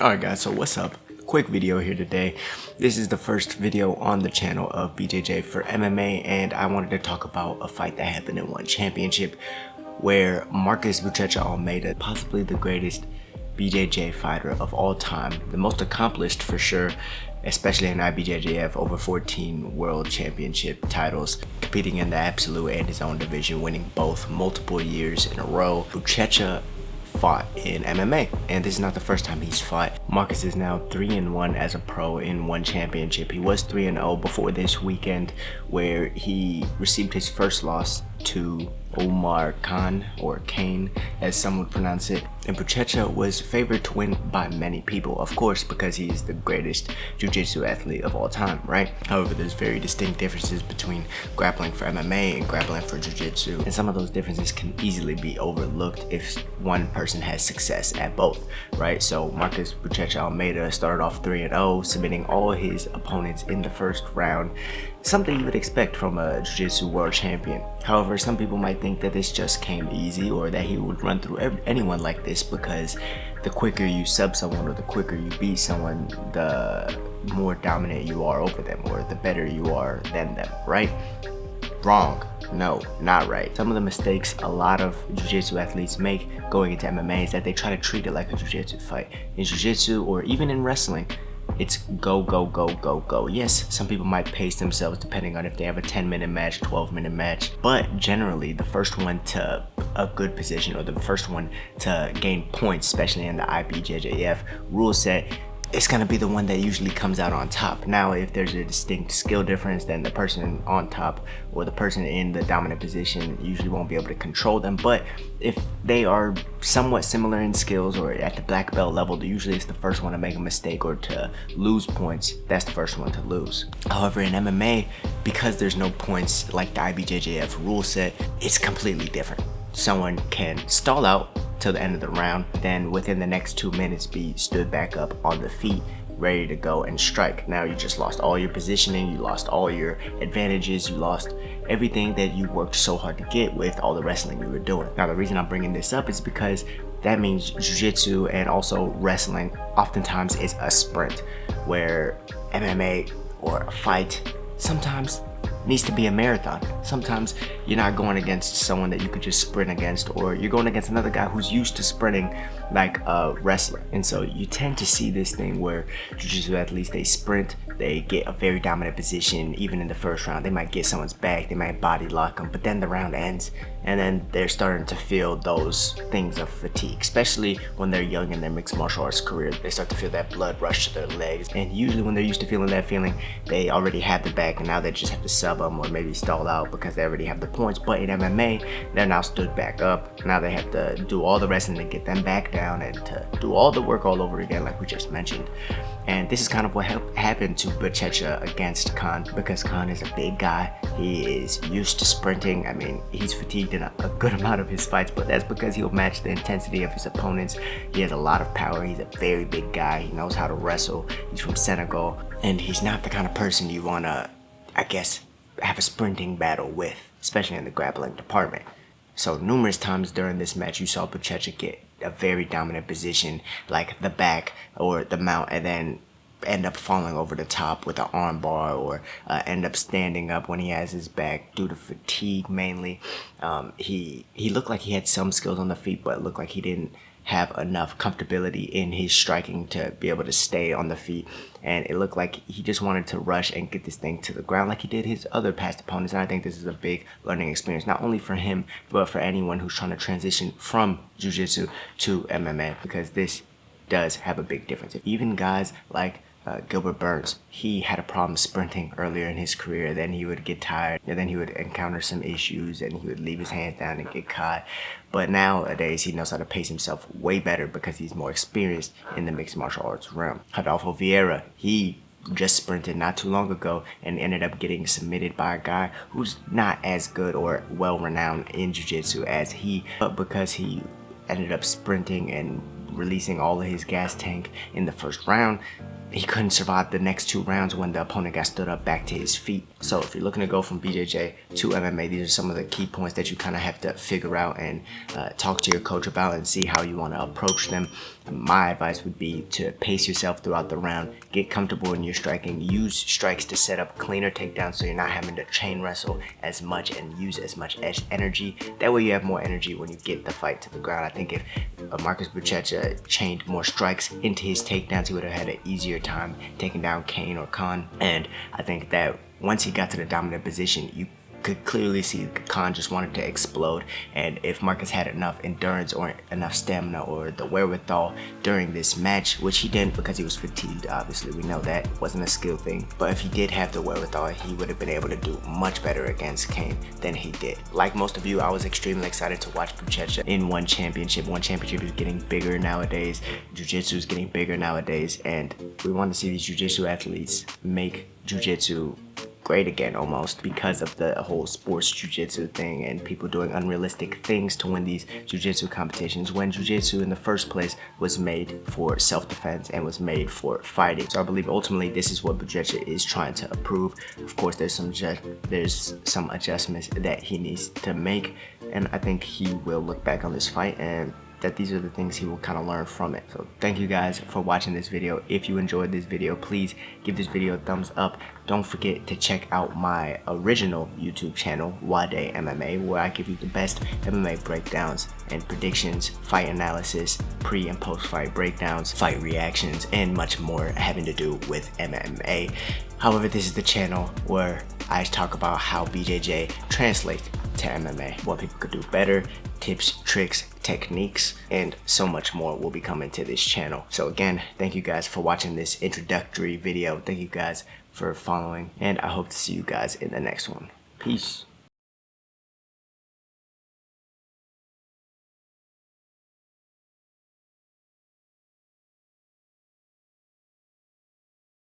Alright guys, so what's up? Quick video here today. This is the first video on the channel of BJJ for MMA, and I wanted to talk about a fight that happened in one championship where Marcus BUCHECHA ALMEIDA, possibly the greatest BJJ fighter of all time, the most accomplished for sure, especially in IBJJF, over 14 world championship titles, competing in the absolute and his own division, winning both multiple years in a row. BUCHECHA fought in MMA, and this is not the first time he's fought. Marcus is now 3-1 as a pro in one championship. He was 3-0 before this weekend, where he received his first loss to Oumar, Khan, or Kane as some would pronounce it, and BUCHECHA was favored to win by many people, of course, because he's the greatest jiu-jitsu athlete of all time, right? However, there's very distinct differences between grappling for MMA and grappling for jiu-jitsu, and some of those differences can easily be overlooked if one person has success at both, right? So Marcus BUCHECHA ALMEIDA started off 3-0, submitting all his opponents in the first round, something you would expect from a jiu-jitsu world champion. However, some people might think that this just came easy, or that he would run through anyone like this, because the quicker you sub someone or the quicker you beat someone, the more dominant you are over them, or the better you are than them, right? Wrong. No, not right. Some of the mistakes a lot of jiu-jitsu athletes make going into MMA is that they try to treat it like a jiu-jitsu fight. In jiu-jitsu, or even in wrestling, it's go, go, go, go, go. Yes, some people might pace themselves depending on if they have a 10-minute match, 12-minute match, but generally the first one to a good position, or the first one to gain points, especially in the IBJJF rule set, it's going to be the one that usually comes out on top. Now, if there's a distinct skill difference, then the person on top or the person in the dominant position usually won't be able to control them. But if they are somewhat similar in skills or at the black belt level, usually it's the first one to make a mistake or to lose points. That's the first one to lose. However, in MMA, because there's no points like the IBJJF rule set, it's completely different. Someone can stall out till the end of the round, then within the next 2 minutes be stood back up on the feet, ready to go and strike. Now you just lost all your positioning, you lost all your advantages, you lost everything that you worked so hard to get with all the wrestling you were doing. Now the reason I'm bringing this up is because that means jiu-jitsu and also wrestling oftentimes is a sprint, where MMA or a fight sometimes needs to be a marathon. Sometimes you're not going against someone that you could just sprint against, or you're going against another guy who's used to sprinting like a wrestler. And so you tend to see this thing where jiu-jitsu athletes, they sprint, they get a very dominant position. Even in the first round, they might get someone's back, they might body lock them, but then the round ends and then they're starting to feel those things of fatigue, especially when they're young in their mixed martial arts career. They start to feel that blood rush to their legs, and usually when they're used to feeling that feeling, they already have the back, and now they just have to sub them or maybe stall out because they already have the points. But in MMA, they're now stood back up. Now they have to do all the wrestling to get them back down and to do all the work all over again, like we just mentioned. And this is kind of what happened to BUCHECHA against Khan, because Khan is a big guy. He is used to sprinting. I mean, he's fatigued in a good amount of his fights, but that's because he'll match the intensity of his opponents. He has a lot of power. He's a very big guy. He knows how to wrestle. He's from Senegal, and he's not the kind of person you want to, I guess, have a sprinting battle with, especially in the grappling department. So numerous times during this match, you saw BUCHECHA get a very dominant position, like the back or the mount, and then end up falling over the top with an arm bar, or end up standing up when he has his back due to fatigue mainly. He looked like he had some skills on the feet, but it looked like he didn't have enough comfortability in his striking to be able to stay on the feet, and it looked like he just wanted to rush and get this thing to the ground like he did his other past opponents. And I think this is a big learning experience, not only for him, but for anyone who's trying to transition from jiu-jitsu to MMA, because this does have a big difference. Even guys like Gilbert Burns, he had a problem sprinting earlier in his career. Then he would get tired, and then he would encounter some issues, and he would leave his hands down and get caught. But nowadays, he knows how to pace himself way better because he's more experienced in the mixed martial arts realm. Rodolfo Vieira, he just sprinted not too long ago and ended up getting submitted by a guy who's not as good or well-renowned in jiu-jitsu as he, but because he ended up sprinting and releasing all of his gas tank in the first round, he couldn't survive the next 2 rounds when the opponent got stood up back to his feet. So if you're looking to go from BJJ to MMA, these are some of the key points that you kind of have to figure out and talk to your coach about and see how you want to approach them. My advice would be to pace yourself throughout the round, get comfortable in your striking, use strikes to set up cleaner takedowns so you're not having to chain wrestle as much and use as much energy. That way you have more energy when you get the fight to the ground. I think if Marcus BUCHECHA chained more strikes into his takedowns, he would have had an easier time taking down Kane or Khan. And I think that once he got to the dominant position, you could clearly see Khan just wanted to explode. And if Marcus had enough endurance or enough stamina or the wherewithal during this match, which he didn't because he was fatigued, obviously we know that wasn't a skill thing, but if he did have the wherewithal, he would have been able to do much better against Kane than he did. Like most of you, I was extremely excited to watch BUCHECHA in one championship. One championship is getting bigger nowadays, jiu-jitsu is getting bigger nowadays, and we want to see these jiu-jitsu athletes make jiu-jitsu great again, almost, because of the whole sports jiu-jitsu thing and people doing unrealistic things to win these jiu-jitsu competitions, when jiu-jitsu in the first place was made for self-defense and was made for fighting. So I believe ultimately this is what BUCHECHA is trying to approve. Of course, there's some adjustments that he needs to make, and I think he will look back on this fight and that these are the things he will kind of learn from it. So thank you guys for watching this video. If you enjoyed this video, please give this video a thumbs up. Don't forget to check out my original YouTube channel, Wade MMA, where I give you the best MMA breakdowns and predictions, fight analysis, pre and post fight breakdowns, fight reactions, and much more having to do with MMA. However, this is the channel where I talk about how BJJ translates to MMA, what people could do better, tips, tricks, techniques, and so much more will be coming to this channel. So again, thank you guys for watching this introductory video. Thank you guys for following, and I hope to see you guys in the next one. Peace.